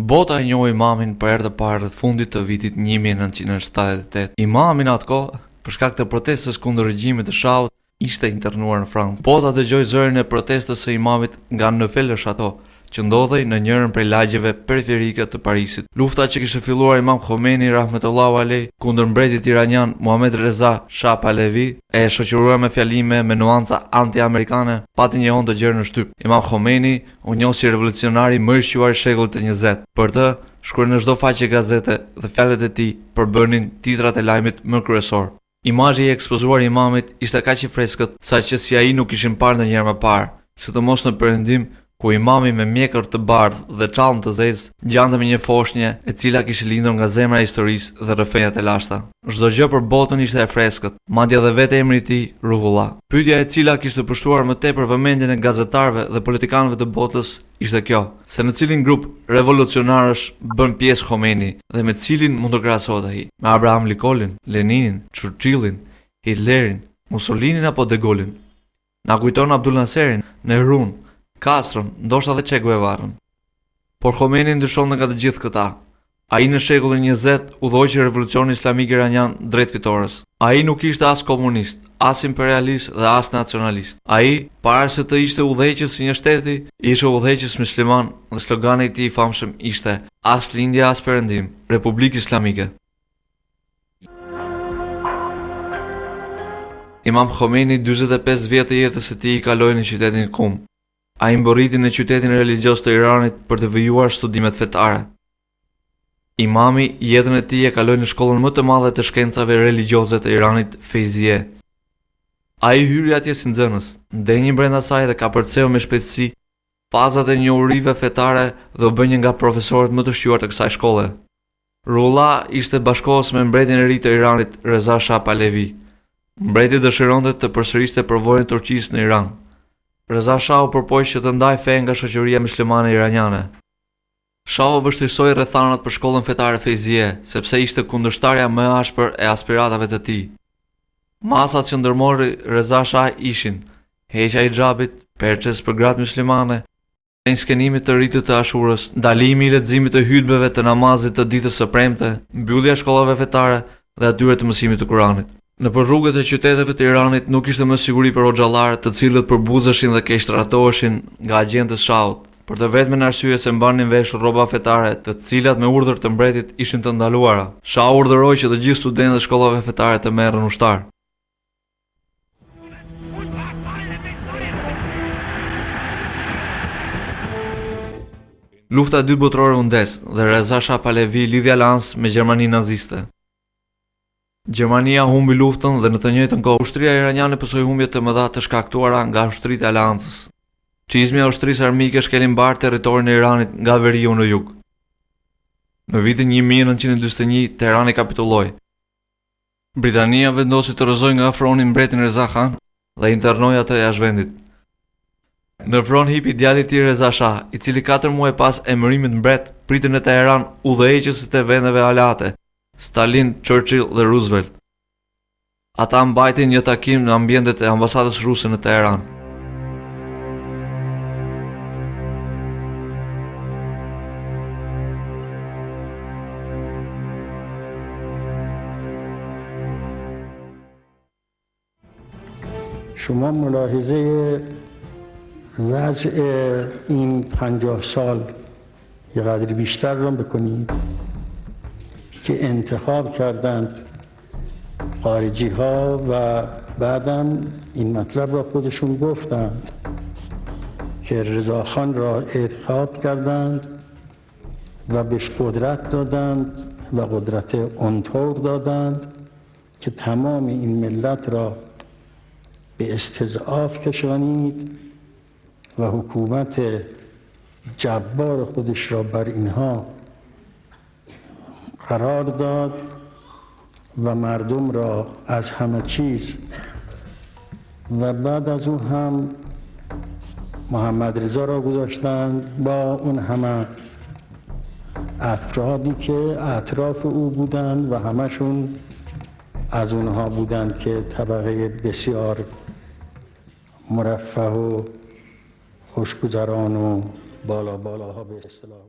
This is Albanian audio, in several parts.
Bota e njohë Imamin për herë të parë rreth fundit të vitit 1978. Imami në atë kohë, për shkak të protestës kundër regjimit të Shahut, ishte internuar në Francë. Bota dëgjoi zërin e protestës së Imamit nga në Chateau, që ndodhej në njërin prej lagjeve periferike të Parisit. Lufta që kishte filluar Imam Khomeini rahmetullahu alej kundër mbretit iranian Mohammad Reza Shah Pahlavi, e shoqëruar me fjalime me nuanca anti-amerikane, pati një onë të gjerë në shtyp. Imam Khomeini u njoh si revolucionari më i shquar i shekullit të 20. Për të, shkruaj në çdo faqe gazete dhe fjalët e tij përbërnin titrat e lajmit më kryesor. Imazhi i ekspozuar i Imamit ishte kaq i freskët saqë si ai nuk ishin parë ndonjëherë më parë, sidomos në Perëndim, ku Imami me mjekër të bardhë dhe çallën të zezë gjante me një foshnjë e cila kishte lindur nga zemra e historisë dhe rrëfenjat e lashta. Çdo gjë për botën ishte e freskët, madje edhe vetë emri i tij, Ruhullah. Pyetja e cila kishte pushtuar më tepër vëmendjen e gazetarëve dhe politikanëve të botës ishte kjo: se në cilin grup revolucionarësh bën pjesë Khomeini dhe me cilin mund të krahasohet ai? Me Abraham Lincolnin, Leninin, Churchillin, Hitlerin, Mussolinin apo De Gaullein? Na kujton Abdul Nasserin, Nehrun, Castron, ndoshta edhe Che Guevarën. Por Khomeini ndryshon nga të gjithë këta. Ai në shekullin 20 udhëhoqi revolucionin islamik iranian drejt fitores. Ai nuk ishte as komunist, as imperialist dhe as nacionalist. Ai, para se të ishte udhëheqës i një shteti, ishte udhëheqës musliman dhe slogani i tij i famshëm ishte: as lindja as perëndim, Republikë Islamike. Imam Khomeini 45 vjet të jetës së tij i kaloi në qytetin Qum. Ai mborriti në qytetin religjioz të Iranit për të vijjuar studimet fetare. Imami jetën e tij e kaloi në shkollën më të madhe të shkencave religjioze të Iranit, Feyziyeh. Ai hyri atje si nxënës, ndenjë brenda saj dhe kapërceu me shpejtësi fazat e njohurive fetare dhe u bë një nga profesorët më të shquar të kësaj shkolle. Ruhullah ishte bashkohës me mbretin e ri të Iranit, Reza Shah Pahlavi. Mbreti dëshironte të përsëriste përvojën e Turqisë në Iran. Reza Shah u përpoq që të ndaj fen nga shoqëria muslimane iraniane. Shahu vështirësoi rrethanat për shkollën fetare Feyziyeh, sepse ishte kundërshtarja më e ashpër e aspiratave të tij. Masat që ndërmori Reza Shah ishin: heqja e xhabit, perçes për gratë muslimane, skenimit të ritit të Ashurës, ndalimi i leximit të hutbeve të namazit të ditës së premte, mbyllja e shkollave fetare dhe atyre të mësimit të Kuranit. Në për rrugët e qyteteve të Iranit nuk ishte më siguri për hoxhallarët, të cilët përbuzeshin dhe keqtrahtoheshin nga agjentët Shahut, për të vetmen arsye se mbanin vesh rroba fetare, të cilat me urdhër të mbretit ishin të ndaluara. Shahu urdhëroi që të gjithë studentët e shkollave fetare të merren ushtar. Lufta e dytë botërore u ndes dhe Reza Shah Pahlavi lidhi aleancë me Gjermaninë naziste. Gjermania humbi luftën dhe në të njëjtën kohë ushtria iraniane pësoi humbje të mëdha të shkaktuara nga ushtritë e aleancës. Çizmi i ushtrisë armike shkeli mbar territorin e Iranit nga veriu në jug. Në vitin 1941 Teherani kapitulloi. Britania vendosi të rrëzojë nga afroni mbretin Reza Khan dhe internoi atë jashtë vendit. Në fron hipi djali i tij Reza Shah, i cili 4 muaj pas emërimit mbret pritën në Teheran udhëheqësit e vendeve aleate, Stalin, Churchill dhe Roosevelt. Ata mbajtin një takim në ambientet e ambasadës ruse në Teheran. شما ملاحظه وضع این 50 سال یه قدری بیشتر رو بکنید که انتخاب کردند خارجی ها و بعدم این مطلب را خودشون گفتند که رضاخان را انتخاب کردند و بهش قدرت دادند و قدرت اونطور دادند که تمام این ملت را به استضعاف کشانید و حکومت جبار خودش را بر اینها قرار داد و مردم را از همه چیز و بعد از اون هم محمد رضا را گذاشتند با اون همه افرادی که اطراف او بودند و همشون از اونها بودند که طبقه بسیار مرفه و خوشگذران و بالاها به اصطلاح.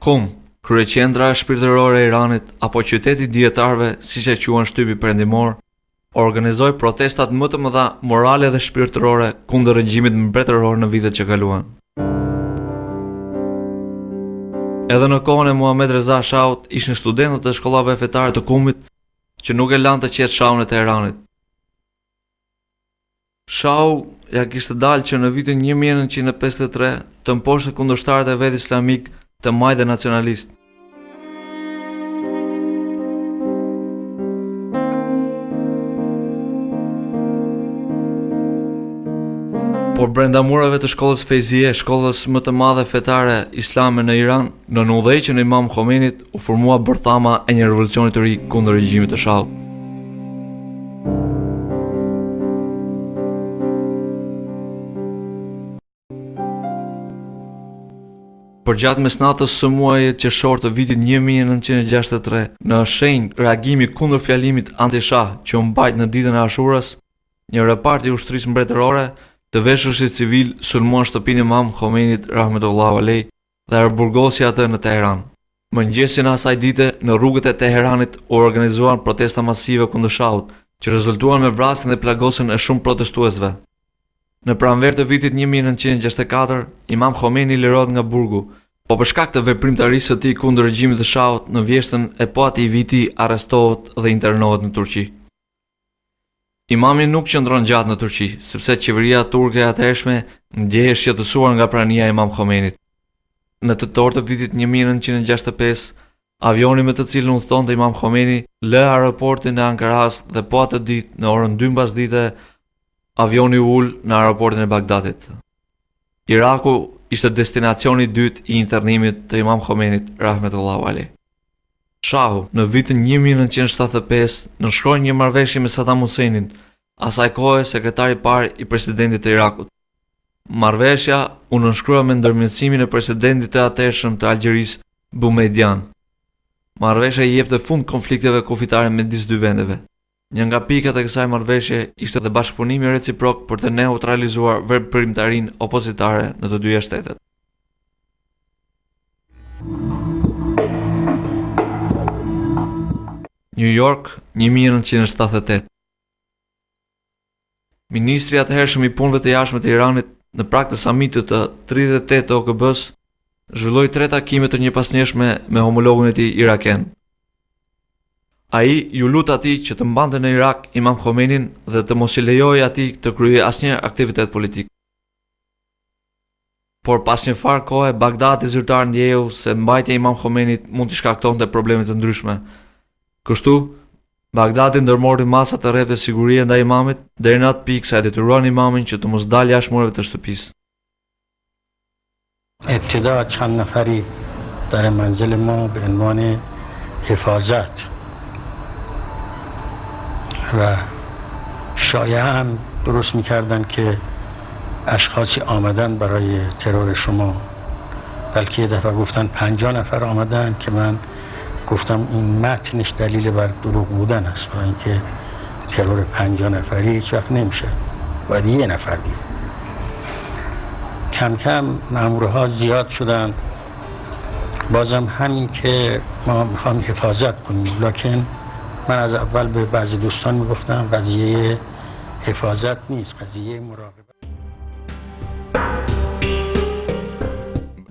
Qum, kryeqendra shpirtërore e Iranit apo qyteti i dietarëve, siç e quhen shtypi perëndimor, organizoi protestat më të mëdha morale dhe shpirtërore kundër regjimit mbretëror në vitet që kaluan. Edhe në kohën e Muhammad Reza Shahut ishin studentët e shkollave fetare të Kumit që nuk e lanë të qetë Shahun e Teheranit. Shahu ja kishte dalë që në vitin 1953 të mposhte kundërshtarët e vet islamik të maj dhe nacionalist. Por brenda murave të shkollës Fejzie, shkollës më të madhe fetare islame në Iran, në udhëheqjen e Imam Khomenit u formua bërthama e një revolucioni të ri kundër regjimit të Shahut. Përgjatë mesnatës së muajit qershor të vitit 1963, në shenjë reagimi kundër fjalimit anti-shah që u mbajt në ditën e Ashuras, një repart i ushtrisë mbretërore të veshur si civil sulmuan shtëpinë e Imam Khomenit rahmetullahu alej dhe arburgosi atë në Teheran. Mëngjesin e asaj dite, në rrugët e Teheranit u organizuan protesta masive kundër Shahut, që rezultuan me vrasjen dhe plagosjen e shumë protestuesve. Në pranverë të vitit 1964, Imam Khomeni lirohet nga burgu, po për shkak të veprimtarisë së tij kundër regjimit të Shahut në vjeshtën e po atij viti arrestohet dhe internohet në Turqi. Imami nuk qëndron gjatë në Turqi, sepse qeveria turke e atëhershme ndjehej shqetësuar nga prania e Imam Khomenit. Në tetor të vitit 1965, avioni me të cilin udhëtonte Imam Khomeni lë aeroportin e Ankaras dhe po atë ditë në orën 2 mbasdite avioni ul në aeroportin e Bagdadit. Iraku ishte destinacioni i dytë i internimit të Imam Khomenit rahmetullahu alej. Shahu në vitin 1975 nënshkroi një marrëveshje me Saddam Husseinin, asaj kohe sekretari i parë i presidentit të Irakut. Marrëveshja u nënshkrua me ndërmjetësimin e presidentit të atëhershëm të Algjerisë, Boumediene. Marrëveshja i jepte fund konflikteve kufitare midis dy vendeve. Një nga pikat e kësaj marrëveshje ishte dhe bashkëpunimi reciprok për të neutralizuar veprimtarinë opozitare në të dyja shtetet. New York, 1978. Ministri atëhershëm i punëve të jashtme të Iranit në prag të samitit të 38 të OKB-s zhvilloi 3 takime të njëpasnjeshme me homologun e tij iraken. Ai ju lut atij që të mbante në Irak Imam Khomenin dhe të mos i lejojë atij të kryejë asnjë aktivitet politik. Por pas një farë kohe, Bagdadi zyrtar ndjeu se mbajtja e Imam Khomenit mund të shkaktonte probleme të ndryshme. Kështu, Bagdadi ndërmori masa të rrepte sigurie ndaj imamit deri në atë pikë sa e detyruan imamin që të mos dalë jashtë mureve të shtëpisë. ابتدا چند نفری در منزل ما به عنوان حفاظت و شایعه هم درست میکردن که اشخاصی آمدن برای ترور شما، بلکه یه دفعه گفتن 50 نفر آمدن که من گفتم این متنش دلیل بر دروغ بودن است، برای اینکه ترور 50 نفری هیچ وقت نمیشه، باید یه نفر بیاد. کم کم مامورها زیاد شدن، بازم همین که ما میخوام حفاظت کنیم، لکن من از اول به بعضی دوستان میگفتم قضیه حفاظت نیست، قضیه مراقبت.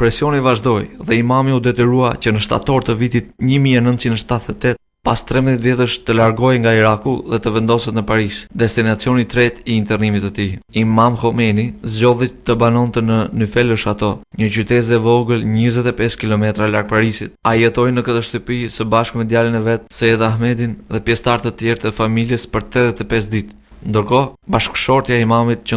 Presioni vazhdoi dhe imami u detyrua që në shtator të vitit 1978, pas 13 vjetësh të largohej nga Iraku dhe të vendoset në Paris, destinacioni i tretë i internimit të tij. Imam Khomeni zgjodhi të banonte në Neufel le Château, një qytet e vogël 25 kilometra larg Parisit. Ai jetoi në këtë shtëpi së bashku me djalin e vet, Seyed Ahmedin, dhe pjesëtar të tjerë të familjes për 85 ditë. Ndërkohë, bashkëshortja e imamit që